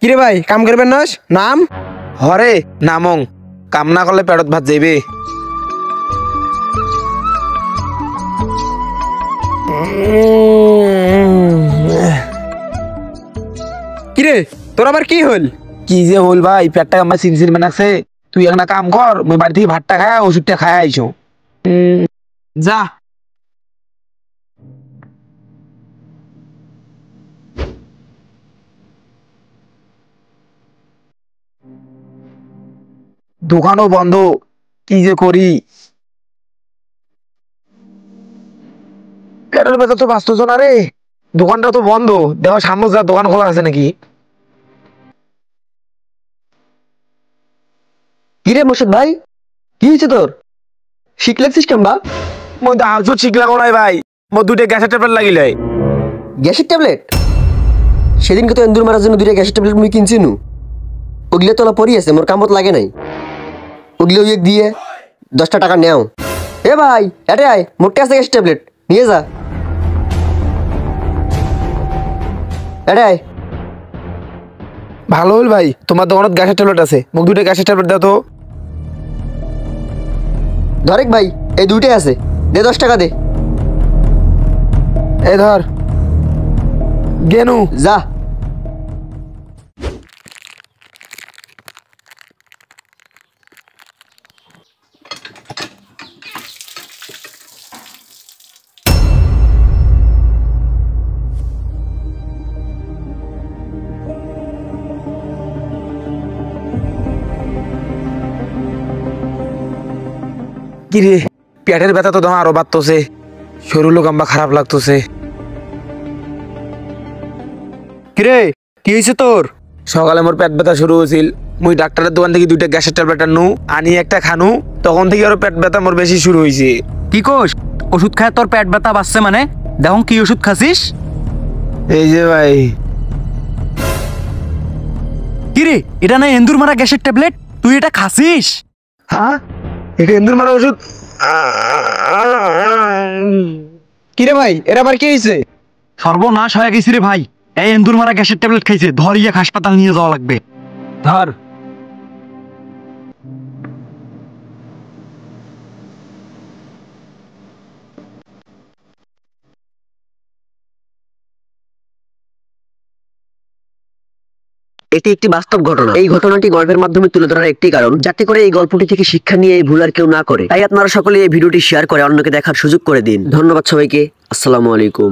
কিরে ভাই কাম করবেন নস নাম হরে নামং কাম না করলে পেটত ভাত যাইবে। কিরে তোর আবার কি হল? কি যে হল ভাই, পেটটা আমার সিনসিন বানাচ্ছে। তুই একটা কাম কর, মই বাড়ি থেকে ভাতটা খায় ওষুধটা খায় আইসো। যা। দোকানও বন্ধ, কি যে করি। পেটের ব্যথা তো বাঁচতেছ না রে। দোকানটা তো বন্ধ, দেখো সামনে যা দোকান খোলা আছে নাকি। কিরে মোর্শেদ ভাই, কি হয়েছে তোর? শিখ লাগছিস কেমবা? মই তো আলসু শিখলা করাই ভাই, মই দুটো গ্যাসের ট্যাবলেট লাগিলে। গ্যাসের ট্যাবলেট? সেদিনকে তো এন্দুর মারার জন্য 2টা গ্যাসের ট্যাবলেট মুই কিনছি নু। ওগুলো তোলা পরি আছে, মোর কামত লাগে নাই। ওগুলো এক দিয়ে 10টা টাকা নেও। এ ভাই এটে আয়, মোটে আছে গ্যাসের ট্যাবলেট, নিয়ে যা। এটে আয়। ভালো হল ভাই, তোমার দোকানত গ্যাসের ট্যাবলেট আছে, মোক দুটো গ্যাসের ট্যাবলেট দাও তো। ধরেক ভাই, এই 2টাই আছে, দে 10 টাকা দে। এই ধর গেনু যা। কিরে পেটের ব্যথা তো তোমার আরো বাড়তেছে, শরীরও গাম্বা খারাপ লাগতেছে। কিরে কি হয়েছে তোর? সকালে মোর পেট ব্যথা শুরু হয়েছিল, মুই ডাক্তারের দোকান থেকে 2টা গ্যাসের ট্যাবলেট আনু, আনি একটা খানু, তখন থেকে আরো পেট ব্যথা মোর বেশি শুরু হয়েছে। কি কোস? ওষুধ খায় তোর পেট ব্যথা বাড়ছে মানে? দেখুন কি ওষুধ খাসিস? এই যে ভাই। কিরে এটা না এন্দুর মারা গ্যাসের ট্যাবলেট, তুই এটা খাসিস? হ্যাঁ এটা এন্দুর মারা ওষুধ। কিরে ভাই এর আবার কি হয়েছে? সর্বনাশ হয়ে গেছি রে ভাই, এই এন্দুর মারা গ্যাসের ট্যাবলেট খাইছে, ধরিয়ে হাসপাতাল নিয়ে যাওয়া লাগবে। ধর। এটি একটি বাস্তব ঘটনা। এই ঘটনাটি গল্পের মাধ্যমে তুলে ধরার একটি কারণ, যাতে করে এই গল্পটি থেকে শিক্ষা নিয়ে এই ভুল আর কেউ না করে। তাই আপনারা সকলে এই ভিডিওটি শেয়ার করে অন্যকে দেখার সুযোগ করে দিন। ধন্যবাদ সবাইকে। আসসালামু আলাইকুম।